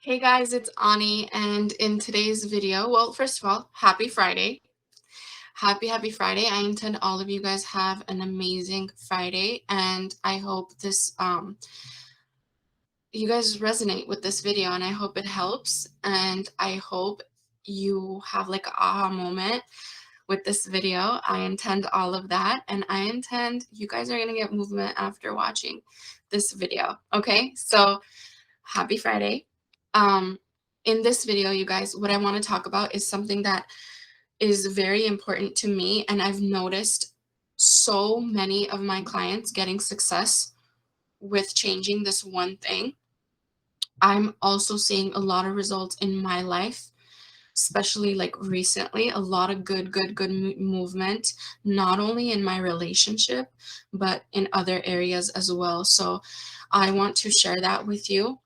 Hey guys, it's Ani, and in today's video, well, first of all, happy Friday. Happy Friday. I intend all of you guys have an amazing Friday, and I hope this you guys resonate with this video, and I hope it helps, and I hope you have like an aha moment with this video. I intend all of that, and I intend you guys are going to get movement after watching this video. Okay? So, happy Friday. In this video, you guys, what I want to talk about is something that is very important to me, and I've noticed so many of my clients getting success with changing this one thing. I'm also seeing a lot of results in my life, especially like recently, a lot of good movement, not only in my relationship, but in other areas as well. So I want to share that with you,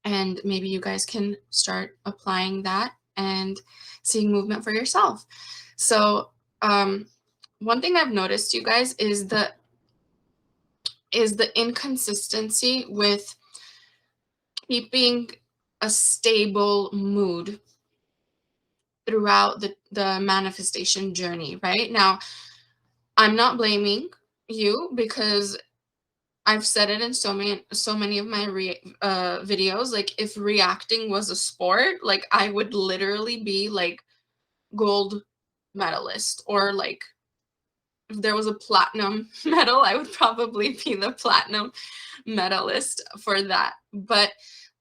and maybe you guys can start applying that and seeing movement for yourself. So one thing I've noticed, you guys, is the inconsistency with keeping a stable mood throughout the manifestation journey. Right now, I'm not blaming you, because I've said it in so many of my videos. Like, if reacting was a sport, like I would literally be like gold medalist, or like if there was a platinum medal, I would probably be the platinum medalist for that. But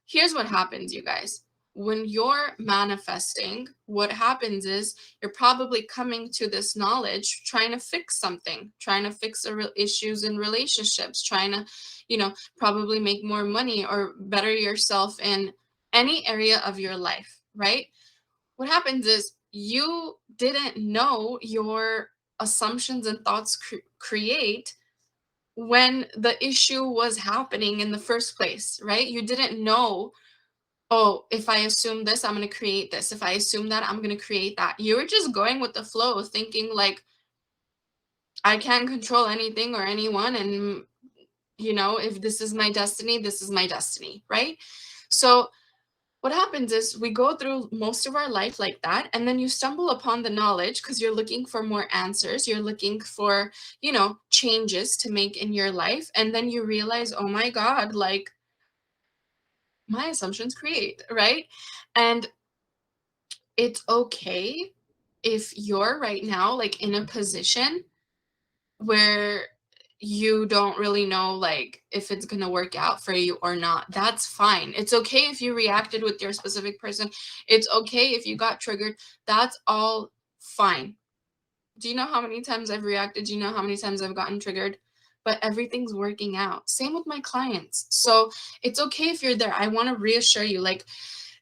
here's what happens, you guys. When you're manifesting, what happens is you're probably coming to this knowledge trying to fix something, trying to fix issues in relationships, trying to, probably make more money or better yourself in any area of your life, right? What happens is you didn't know your assumptions and thoughts create when the issue was happening in the first place, right? You didn't know, oh, if I assume this, I'm going to create this. If I assume that, I'm going to create that. You were just going with the flow, thinking like, I can't control anything or anyone. And, if this is my destiny, this is my destiny, right? So what happens is we go through most of our life like that, and then you stumble upon the knowledge because you're looking for more answers. You're looking for, changes to make in your life. And then you realize, oh my God, like my assumptions create, right? And it's okay if you're right now like in a position where you don't really know like if it's going to work out for you or not. That's fine. It's okay if you reacted with your specific person. It's okay if you got triggered. That's all fine. Do you know how many times I've reacted? Do you know how many times I've gotten triggered? But everything's working out. Same with my clients. So it's okay if you're there. I want to reassure you, like,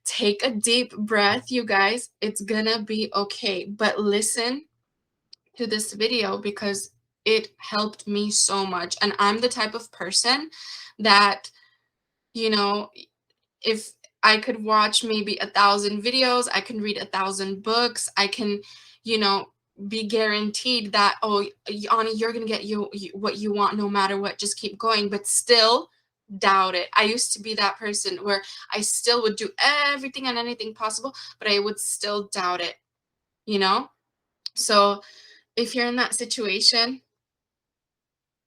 take a deep breath, you guys. It's gonna be okay. But listen to this video because it helped me so much. And I'm the type of person that, you know, if I could watch maybe 1,000 videos, I can read 1,000 books, I can, be guaranteed that, oh, Ani, you're gonna get what you want no matter what, just keep going, but still doubt it. I used to be that person where I still would do everything and anything possible, but I would still doubt it, you know? So if you're in that situation,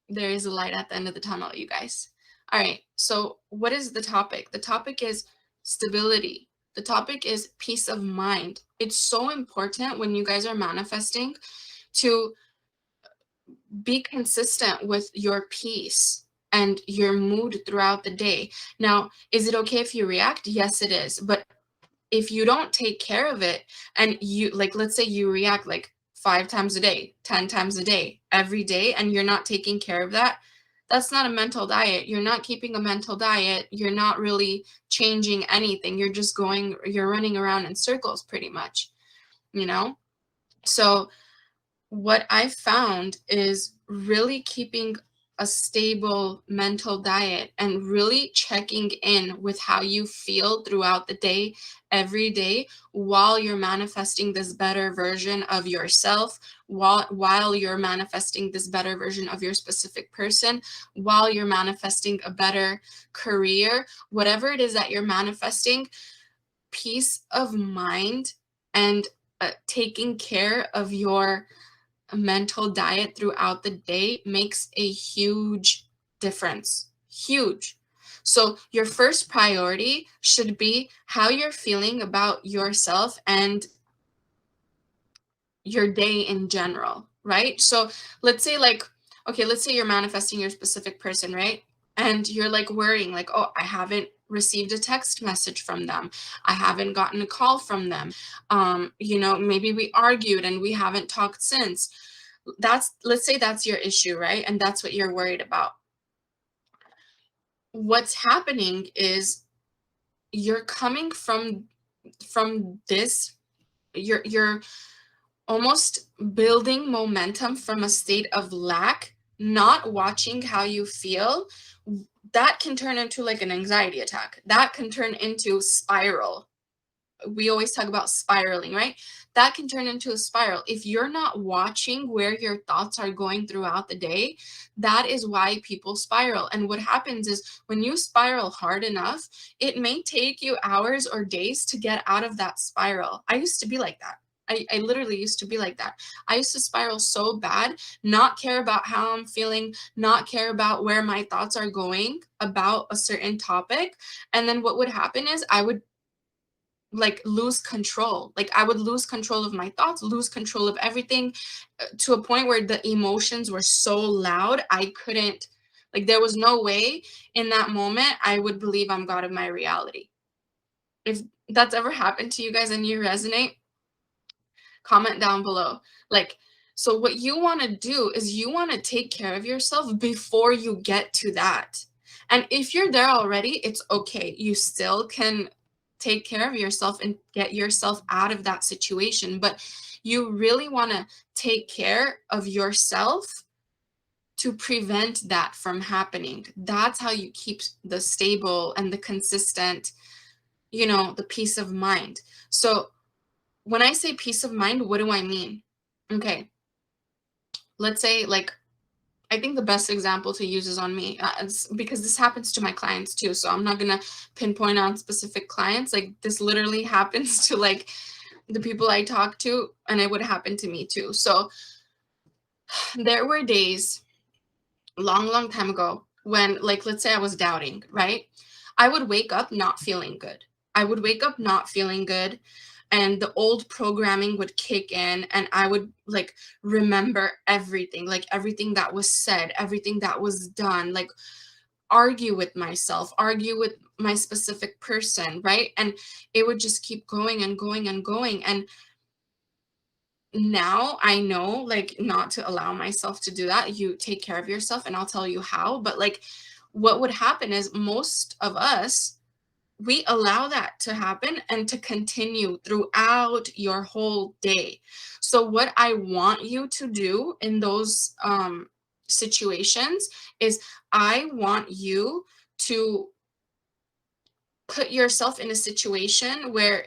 there is a light at the end of the tunnel, you guys. All right. So what is the topic? The topic is stability. The topic is peace of mind. It's so important when you guys are manifesting to be consistent with your peace and your mood throughout the day. Now, is it okay if you react? Yes, it is. But if you don't take care of it, and you, like, let's say you react like 5 times a day, 10 times a day, every day, and you're not taking care of that, that's not a mental diet. You're not keeping a mental diet. You're not really changing anything. You're running around in circles pretty much, you know? So what I found is really keeping a stable mental diet and really checking in with how you feel throughout the day, every day, while you're manifesting this better version of yourself, while you're manifesting this better version of your specific person, while you're manifesting a better career, whatever it is that you're manifesting, peace of mind and taking care of your mental diet throughout the day makes a huge difference. Huge. So, your first priority should be how you're feeling about yourself and your day in general, right? So, let's say, like, okay, let's say you're manifesting your specific person, right? And you're like worrying, like, oh, I haven't received a text message from them. I haven't gotten a call from them. Maybe we argued and we haven't talked since. Let's say that's your issue, right? And that's what you're worried about. What's happening is you're coming from this, you're almost building momentum from a state of lack, not watching how you feel. That can turn into like an anxiety attack. That can turn into spiral. We always talk about spiraling, right? That can turn into a spiral. If you're not watching where your thoughts are going throughout the day, that is why people spiral. And what happens is when you spiral hard enough, it may take you hours or days to get out of that spiral. I used to be like that. I literally used to be like that. I used to spiral so bad, not care about how I'm feeling, not care about where my thoughts are going about a certain topic. And then what would happen is I would like lose control. Like I would lose control of my thoughts, lose control of everything, to a point where the emotions were so loud I couldn't, like there was no way in that moment I would believe I'm God of my reality. If that's ever happened to you guys and you resonate, comment down below. Like, so what you want to do is you want to take care of yourself before you get to that. And if you're there already, it's okay. You still can take care of yourself and get yourself out of that situation. But you really want to take care of yourself to prevent that from happening. That's how you keep the stable and the consistent, the peace of mind. So when I say peace of mind, what do I mean? Okay, let's say, like, I think the best example to use is on me, because this happens to my clients too. So I'm not gonna pinpoint on specific clients. Like this literally happens to like the people I talk to, and it would happen to me too. So there were days, long time ago, when, like, let's say I was doubting, right? I would wake up not feeling good. I would wake up not feeling good, and the old programming would kick in, and I would like remember everything, like everything that was said, everything that was done, like argue with myself, argue with my specific person, right? And it would just keep going and going and going. And now I know, like, not to allow myself to do that. You take care of yourself, and I'll tell you how. But like, what would happen is most of us, we allow that to happen and to continue throughout your whole day. So what I want you to do in those situations is I want you to put yourself in a situation where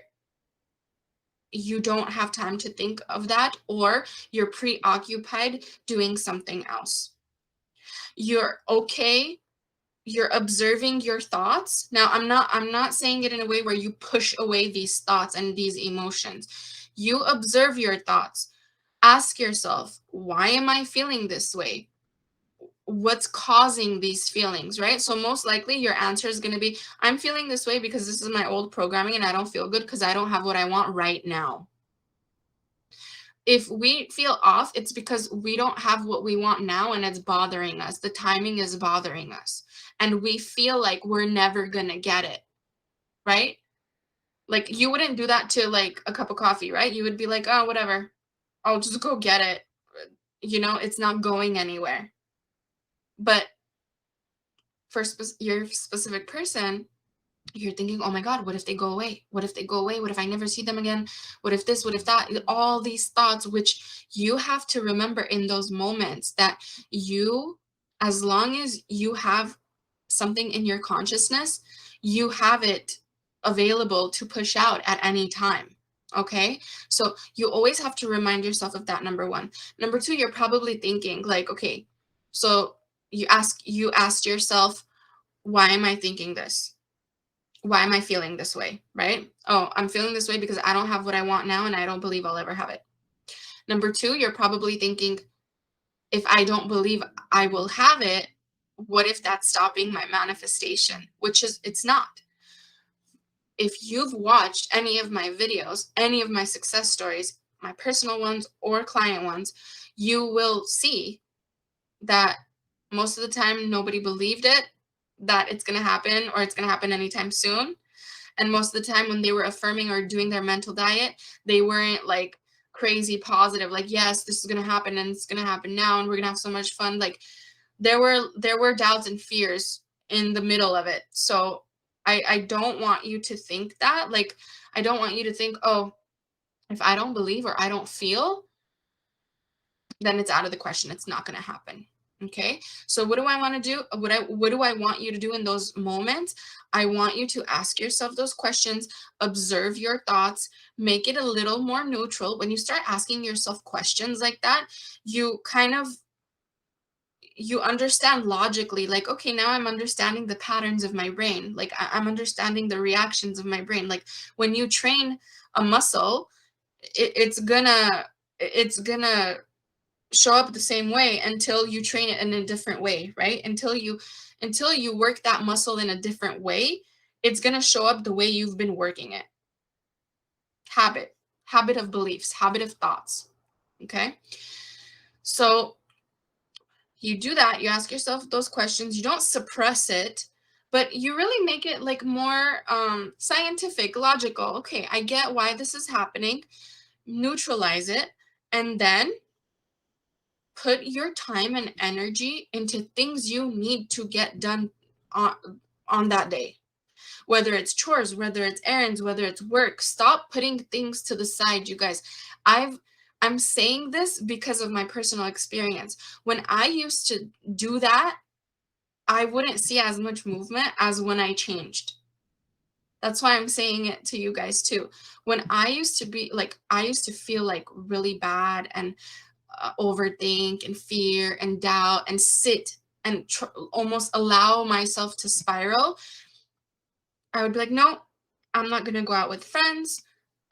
you don't have time to think of that, or you're preoccupied doing something else. You're okay, you're observing your thoughts. Now I'm not saying it in a way where you push away these thoughts and these emotions. You observe your thoughts. Ask yourself, why am I feeling this way? What's causing these feelings, right? So most likely your answer is going to be, I'm feeling this way because this is my old programming and I don't feel good because I don't have what I want right now. If we feel off, it's because we don't have what we want now and it's bothering us. The timing is bothering us. And we feel like we're never going to get it, right? Like you wouldn't do that to like a cup of coffee, right? You would be like, oh, whatever. I'll just go get it. It's not going anywhere. But for your specific person, you're thinking, oh my God, what if they go away? What if they go away? What if I never see them again? What if this? What if that? All these thoughts, which you have to remember in those moments that you As long as you have something in your consciousness, you have it available to push out at any time. Okay? So you always have to remind yourself of that, number one. Number two, you're probably thinking like, okay, so you asked yourself, why am I thinking this? Why am I feeling this way? Right? Oh, I'm feeling this way because I don't have what I want now and I don't believe I'll ever have it. Number two, you're probably thinking, if I don't believe I will have it, what if that's stopping my manifestation? Which is, it's not. If you've watched any of my videos, any of my success stories, my personal ones or client ones, you will see that most of the time nobody believed it, that it's going to happen or it's going to happen anytime soon. And most of the time when they were affirming or doing their mental diet, they weren't like crazy positive, like, yes, this is going to happen and it's going to happen now and we're going to have so much fun. Like there were doubts and fears in the middle of it. So I don't want you to think that. Like, I don't want you to think, oh, if I don't believe or I don't feel, then it's out of the question. It's not going to happen. Okay. So what do I want to do? What do I want you to do in those moments? I want you to ask yourself those questions, observe your thoughts, make it a little more neutral. When you start asking yourself questions like that, you kind of, you understand logically, like, okay, now I'm understanding the patterns of my brain. Like I'm understanding the reactions of my brain. Like when you train a muscle, it's gonna show up the same way until you train it in a different way, right? Until you work that muscle in a different way, it's gonna show up the way you've been working it. Habit of beliefs, habit of thoughts. Okay. So you do that, you ask yourself those questions, you don't suppress it, but you really make it like more scientific, logical. Okay, I get why this is happening. Neutralize it, and then put your time and energy into things you need to get done on on that day, whether it's chores, whether it's errands, whether it's work. Stop putting things to the side, you guys. I'm saying this because of my personal experience. When I used to do that, I wouldn't see as much movement as when I changed. That's why I'm saying it to you guys too. When I used to be like, I used to feel like really bad and overthink and fear and doubt and sit and almost allow myself to spiral. I would be like, no, I'm not going to go out with friends.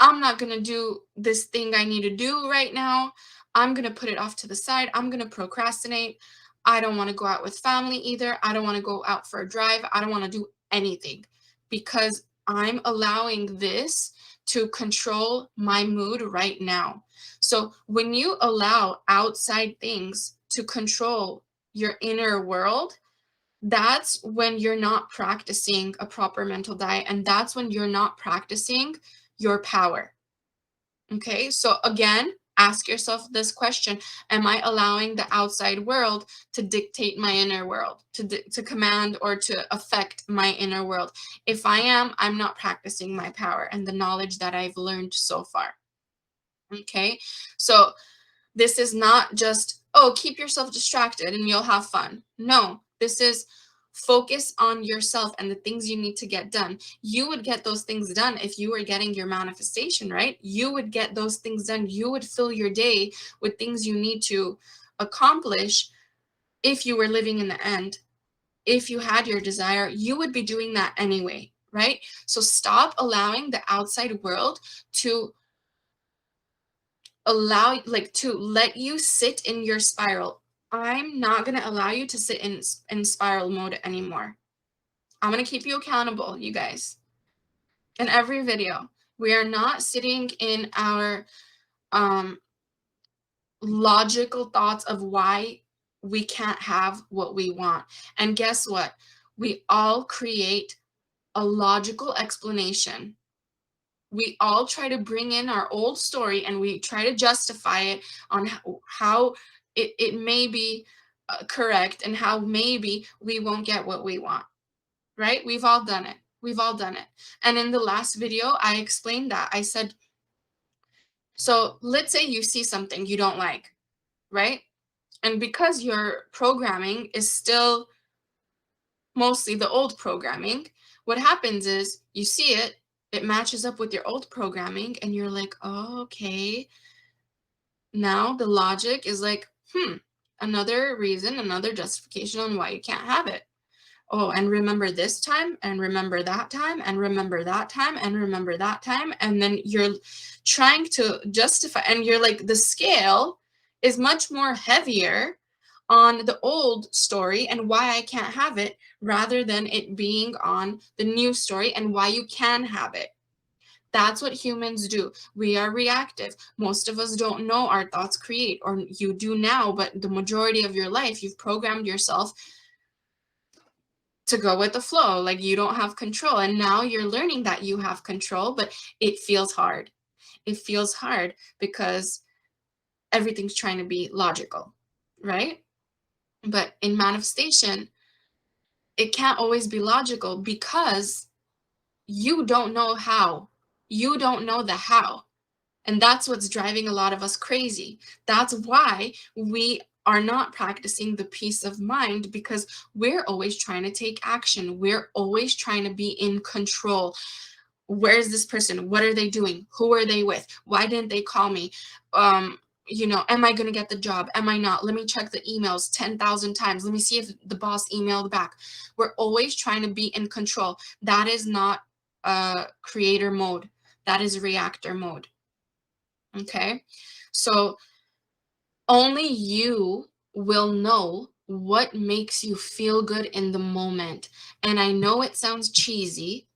I'm not going to do this thing I need to do right now. I'm going to put it off to the side. I'm going to procrastinate. I don't want to go out with family either. I don't want to go out for a drive. I don't want to do anything because I'm allowing this to control my mood right now. So when you allow outside things to control your inner world, that's when you're not practicing a proper mental diet, and that's when you're not practicing your power. Okay, so again, ask yourself this question: am I allowing the outside world to dictate my inner world, to command or to affect my inner world? If I am, I'm not practicing my power and the knowledge that I've learned so far. Okay, so this is not just, oh, keep yourself distracted and you'll have fun. No, this is focus on yourself and the things you need to get done. You would get those things done if you were getting your manifestation, right? You would get those things done. You would fill your day with things you need to accomplish if you were living in the end. If you had your desire, you would be doing that anyway, right? So stop allowing the outside world to let you sit in your spiral. I'm not going to allow you to sit in spiral mode anymore. I'm going to keep you accountable, you guys. In every video, we are not sitting in our logical thoughts of why we can't have what we want. And guess what? We all create a logical explanation. We all try to bring in our old story and we try to justify it on how it may be correct and how maybe we won't get what we want, right? We've all done it. We've all done it. And in the last video, I explained that. I said, so let's say you see something you don't like, right? And because your programming is still mostly the old programming, what happens is you see it, it matches up with your old programming, and you're like, oh, okay. Now the logic is like, another reason, another justification on why you can't have it. Oh, and remember this time, and remember that time, and remember that time, and remember that time. And then you're trying to justify, and you're like, the scale is much more heavier on the old story and why I can't have it, rather than it being on the new story and why you can have it. That's what humans do. We are reactive. Most of us don't know our thoughts create, or you do now, but the majority of your life, you've programmed yourself to go with the flow. Like, you don't have control. And now you're learning that you have control, but it feels hard. It feels hard because everything's trying to be logical, right? But in manifestation, it can't always be logical because you don't know how. You don't know the how. And that's what's driving a lot of us crazy. That's why we are not practicing the peace of mind, because we're always trying to take action. We're always trying to be in control. Where is this person? What are they doing? Who are they with? Why didn't they call me? Am I going to get the job? Am I not? Let me check the emails 10,000 times. Let me see if the boss emailed back. We're always trying to be in control. That is not creator mode. That is reactor mode. Okay, so only you will know what makes you feel good in the moment. And I know it sounds cheesy,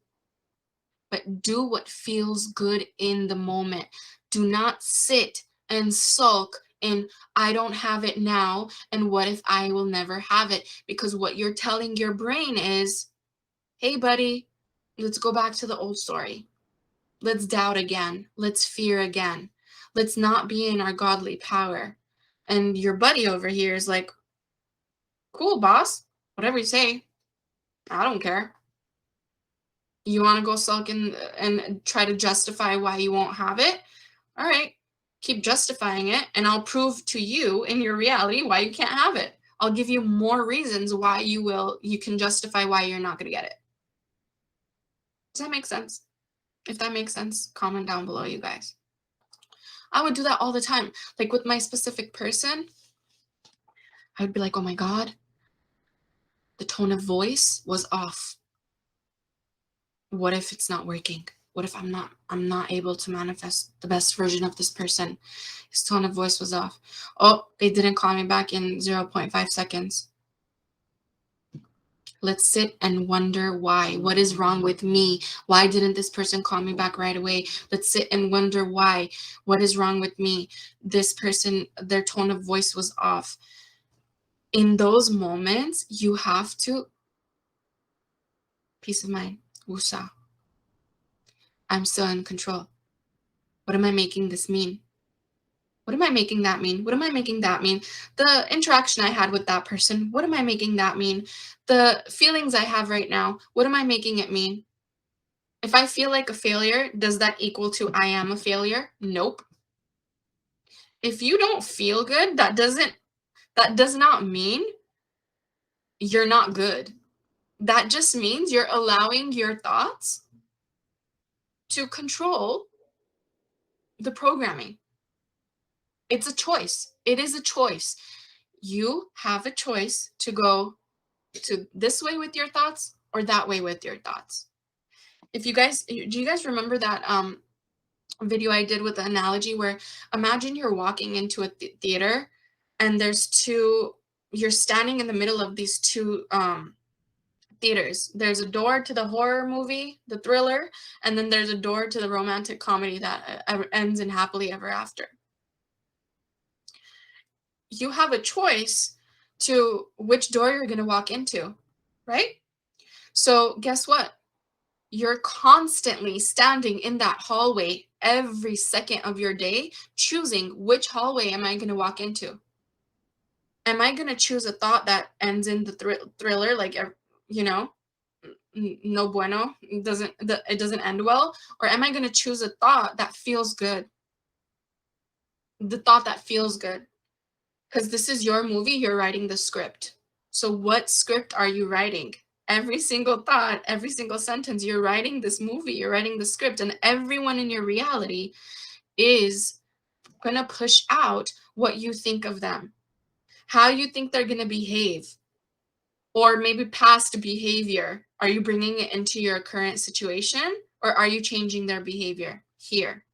but do what feels good in the moment. Do not sit and sulk in, I don't have it now, and what if I will never have it? Because what you're telling your brain is, hey, buddy, let's go back to the old story. Let's doubt again. Let's fear again. Let's not be in our godly power. And your buddy over here is like, cool, boss. Whatever you say. I don't care. You want to go sulk and try to justify why you won't have it? All right. Keep justifying it, and I'll prove to you in your reality why you can't have it. I'll give you more reasons why you can justify why you're not going to get it. Does that make sense? If that makes sense, comment down below, you guys. I would do that all the time. Like with my specific person, I would be like, oh my God, the tone of voice was off. What if it's not working? What if I'm not able to manifest the best version of this person? His tone of voice was off. Oh, they didn't call me back in 0.5 seconds. Let's sit and wonder why. What is wrong with me? Why didn't this person call me back right away? Let's sit and wonder why. What is wrong with me? This person, their tone of voice was off. In those moments, you have to, peace of mind, wusa. I'm still in control. What am I making this mean? What am I making that mean? What am I making that mean? The interaction I had with that person, what am I making that mean? The feelings I have right now, what am I making it mean? If I feel like a failure, does that equal to I am a failure? Nope. If you don't feel good, that does not mean you're not good. That just means you're allowing your thoughts to control the programming. It's a choice. It is a choice. You have a choice to go to this way with your thoughts or that way with your thoughts. Do you guys remember that video I did with the analogy where, imagine you're walking into a theater and you're standing in the middle of these two theaters. There's a door to the horror movie, the thriller, and then there's a door to the romantic comedy that ends in happily ever after. You have a choice to which door you're going to walk into, right? So guess what? You're constantly standing in that hallway every second of your day, choosing which hallway am I going to walk into? Am I going to choose a thought that ends in the thriller, like, no bueno, it doesn't end well? Or am I going to choose a thought that feels good? The thought that feels good. Because this is your movie, you're writing the script. So what script are you writing? Every single thought, every single sentence, you're writing this movie, you're writing the script, and everyone in your reality is going to push out what you think of them, how you think they're going to behave, or maybe past behavior. Are you bringing it into your current situation, or are you changing their behavior here?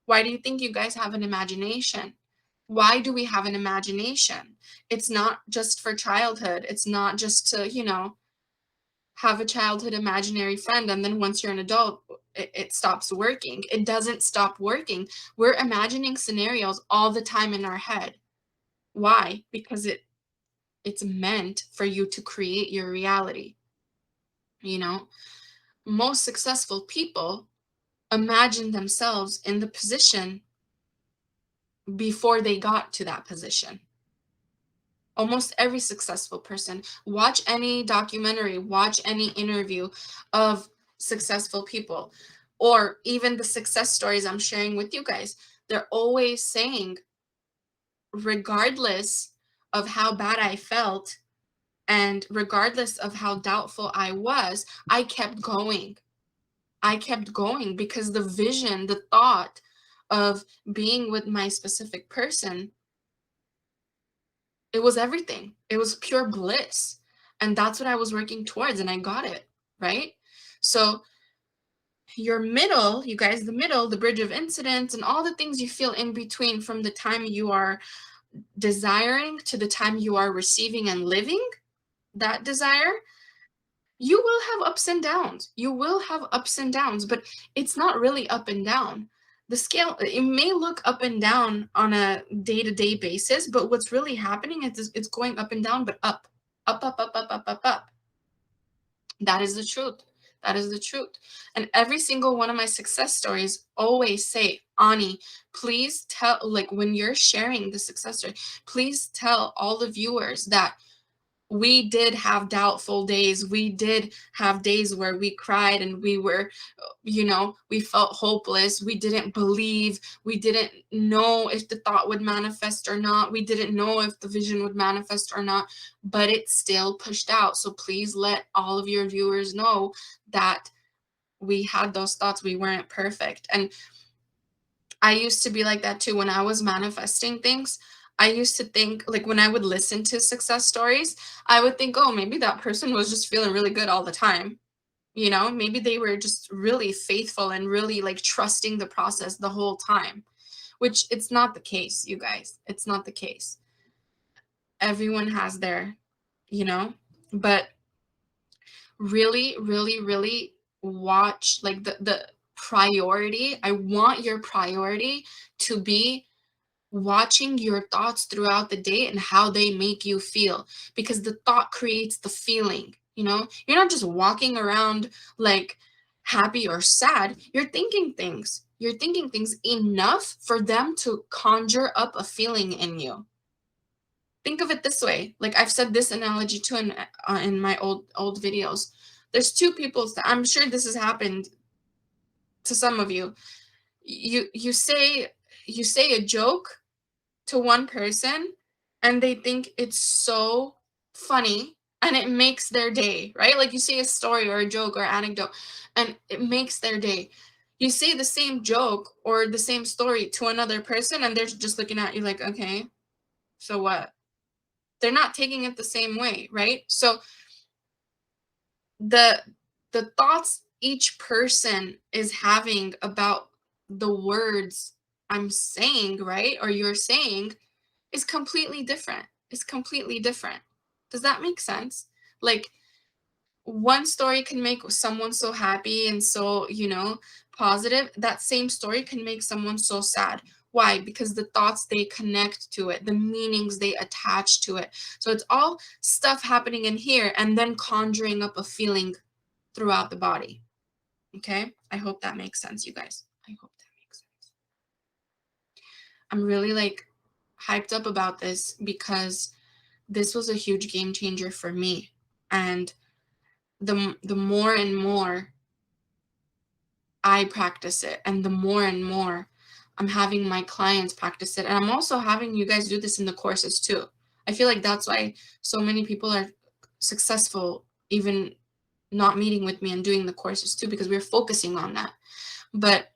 Why do you think you guys have an imagination? Why do we have an imagination? It's not just for childhood. It's not just to, have a childhood imaginary friend, and then once you're an adult, it stops working. It doesn't stop working. We're imagining scenarios all the time in our head. Why? Because it's meant for you to create your reality. Most successful people imagine themselves in the position before they got to that position. Almost every successful person. Watch any documentary, watch any interview of successful people, or even the success stories I'm sharing with you guys. They're always saying, regardless of how bad I felt and regardless of how doubtful I was, I kept going. I kept going because the vision, the thought of being with my specific person, it was everything. It was pure bliss. And that's what I was working towards, and I got it, right? So your middle, you guys, the middle, the bridge of incidents, and all the things you feel in between from the time you are desiring to the time you are receiving and living that desire, you will have ups and downs. You will have ups and downs, but it's not really up and down. The scale, it may look up and down on a day-to-day basis, but what's really happening is it's going up and down, but up, up, up, up, up, up, up, up. That is the truth. That is the truth. And every single one of my success stories always say, Ani, please tell, like when you're sharing the success story, please tell all the viewers that we did have doubtful days. We did have days where we cried and we were, we felt hopeless. We didn't believe. We didn't know if the thought would manifest or not. We didn't know if the vision would manifest or not, but it still pushed out. So please let all of your viewers know that we had those thoughts. We weren't perfect. And I used to be like that too. When I was manifesting things, I used to think, like when I would listen to success stories, I would think, oh, maybe that person was just feeling really good all the time. Maybe they were just really faithful and really like trusting the process the whole time, which it's not the case, you guys. It's not the case. Everyone has their, but really, really, really watch like the priority. I want your priority to be watching your thoughts throughout the day and how they make you feel, because the thought creates the feeling. You're not just walking around like happy or sad. You're thinking things enough for them to conjure up a feeling in you. Think of it this way. Like I've said this analogy too in my old videos. There's two people. I'm sure this has happened to some of you. You say a joke to one person and they think it's so funny and it makes their day, right? Like you say a story or a joke or anecdote and it makes their day. You say the same joke or the same story to another person and they're just looking at you like, okay, so what? They're not taking it the same way, right? So the thoughts each person is having about the words I'm saying, right? Or you're saying is completely different. It's completely different. Does that make sense? Like one story can make someone so happy and so, positive. That same story can make someone so sad. Why? Because the thoughts they connect to it, the meanings they attach to it. So it's all stuff happening in here and then conjuring up a feeling throughout the body. Okay? I hope that makes sense, you guys. I hope that makes sense. I'm really like hyped up about this because this was a huge game changer for me. And the more and more I practice it and the more and more I'm having my clients practice it. And I'm also having you guys do this in the courses too. I feel like that's why so many people are successful, even not meeting with me and doing the courses too, because we're focusing on that. But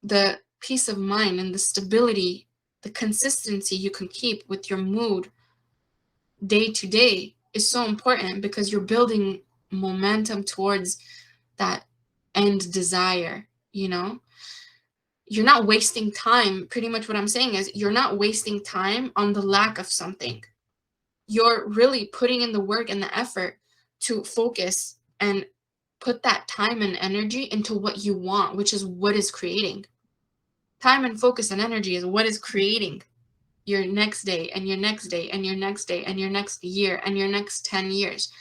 the peace of mind and the stability, the consistency you can keep with your mood day to day is so important, because you're building momentum towards that end desire, you know? You're not wasting time. Pretty much what I'm saying is you're not wasting time on the lack of something. You're really putting in the work and the effort to focus and put that time and energy into what you want, which is what is creating. Time and focus and energy is what is creating your next day and your next day and your next day and your next year and your next 10 years.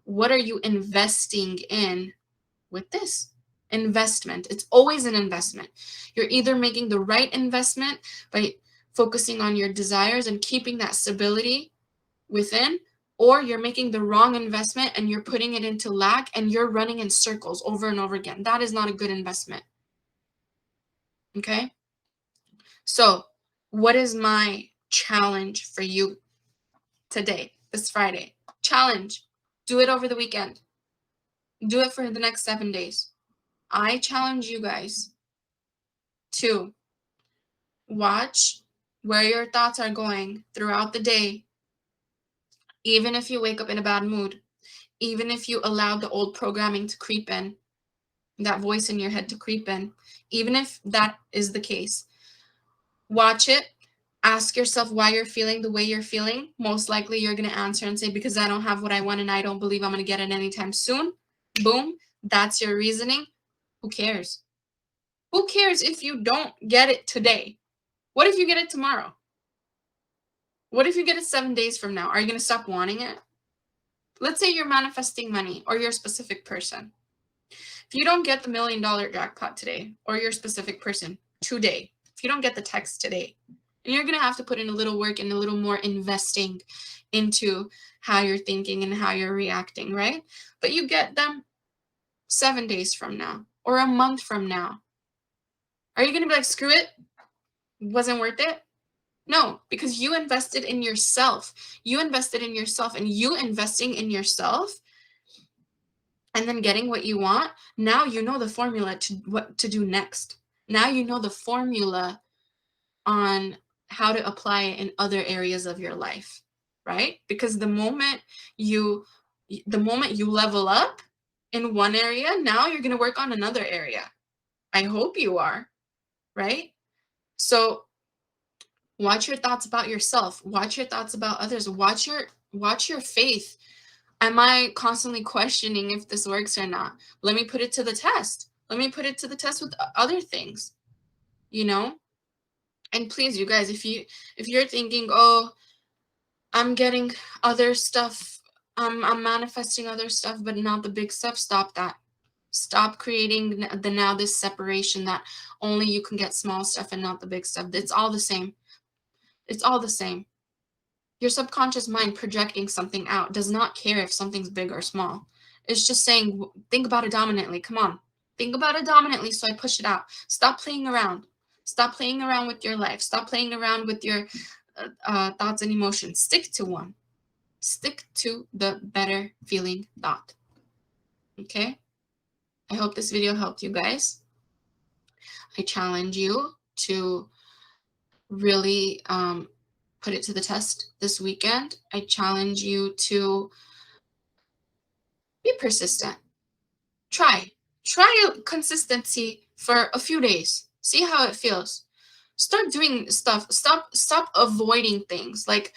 What are you investing in with this? Investment. It's always an investment. You're either making the right investment by focusing on your desires and keeping that stability within, or you're making the wrong investment and you're putting it into lack and you're running in circles over and over again. That is not a good investment. Okay? So, what is my challenge for you today, this Friday? Challenge. Do it over the weekend. Do it for the next 7 days. I challenge you guys to watch where your thoughts are going throughout the day, even if you wake up in a bad mood, even if you allow the old programming to creep in, that voice in your head to creep in, even if that is the case. Watch it. Ask yourself why you're feeling the way you're feeling. Most likely you're going to answer and say, because I don't have what I want and I don't believe I'm going to get it anytime soon. Boom. That's your reasoning. Who cares? Who cares if you don't get it today? What if you get it tomorrow? What if you get it 7 days from now? Are you going to stop wanting it? Let's say you're manifesting money, or you're a specific person. If you don't get the $1 million jackpot today, or you're a specific person today, if you don't get the text today, and you're going to have to put in a little work and a little more investing into how you're thinking and how you're reacting, right? But you get them 7 days from now or a month from now. Are you going to be like, screw it? Wasn't worth it? No, because you invested in yourself. You invested in yourself, and you investing in yourself and then getting what you want. Now you know the formula to what to do next. Now you know the formula on how to apply it in other areas of your life, right? Because the moment you level up in one area, now you're going to work on another area. I hope you are, right? So watch your thoughts about yourself. Watch your thoughts about others. Watch your faith. Am I constantly questioning if this works or not? Let me put it to the test. Let me put it to the test with other things, you know? And please, you guys, if you're thinking, oh, I'm getting other stuff, I'm manifesting other stuff, but not the big stuff, stop that. Stop creating this separation that only you can get small stuff and not the big stuff. It's all the same. It's all the same. Your subconscious mind projecting something out does not care if something's big or small. It's just saying, think about it dominantly. Come on. Think about it dominantly, so I push it out. Stop playing around. Stop playing around with your life. Stop playing around with your thoughts and emotions. Stick to one. Stick to the better feeling thought. Okay? I hope this video helped you guys. I challenge you to really put it to the test this weekend. I challenge you to be persistent. Try consistency for a few days. See how it feels. Start doing stuff. Stop avoiding things. Like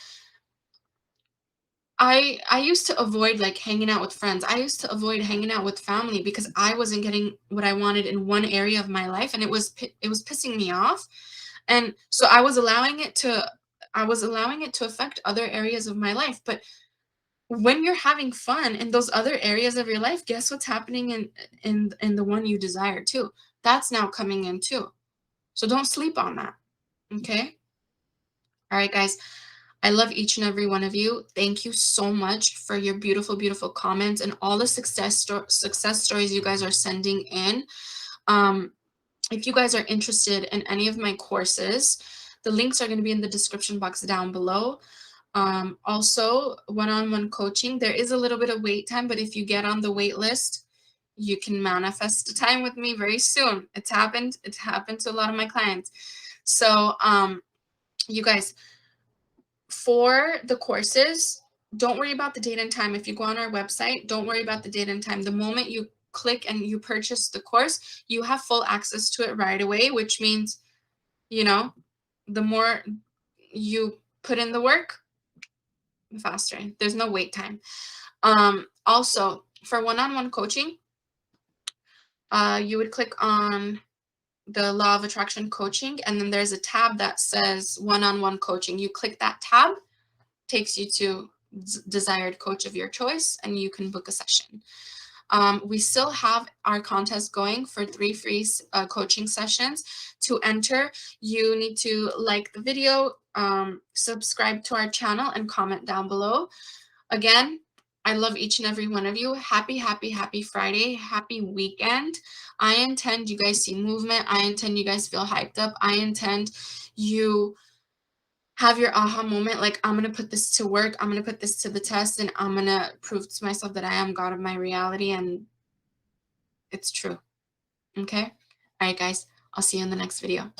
I used to avoid like hanging out with friends. I used to avoid hanging out with family because I wasn't getting what I wanted in one area of my life, and it was pissing me off. And so I was allowing it to affect other areas of my life. But when you're having fun in those other areas of your life, guess what's happening in the one you desire too? That's now coming in too. So don't sleep on that. Okay? All right, guys. I love each and every one of you. Thank you so much for your beautiful, beautiful comments and all the success stories you guys are sending in. if you guys are interested in any of my courses, the links are going to be in the description box down below. Also, one-on-one coaching, there is a little bit of wait time, but if you get on the wait list, you can manifest a time with me very soon. It's happened to a lot of my clients. So you guys, for the courses, don't worry about the date and time. If you go on our website, don't worry about the date and time. The moment you click and you purchase the course, you have full access to it right away, which means, you know, the more you put in the work, the faster. There's no wait time. Also, for one-on-one coaching, you would click on the Law of Attraction coaching, and then there's a tab that says one-on-one coaching. You click that tab, takes you to desired coach of your choice, and you can book a session. We still have our contest going for 3 free coaching sessions. To enter, you need to like the video, subscribe to our channel, and comment down below. Again, I love each and every one of you. Happy, happy, happy Friday. Happy weekend. I intend you guys see movement. I intend you guys feel hyped up. I intend you have your aha moment, like, I'm going to put this to work. I'm going to put this to the test, and I'm going to prove to myself that I am God of my reality, and it's true. Okay? All right, guys. I'll see you in the next video.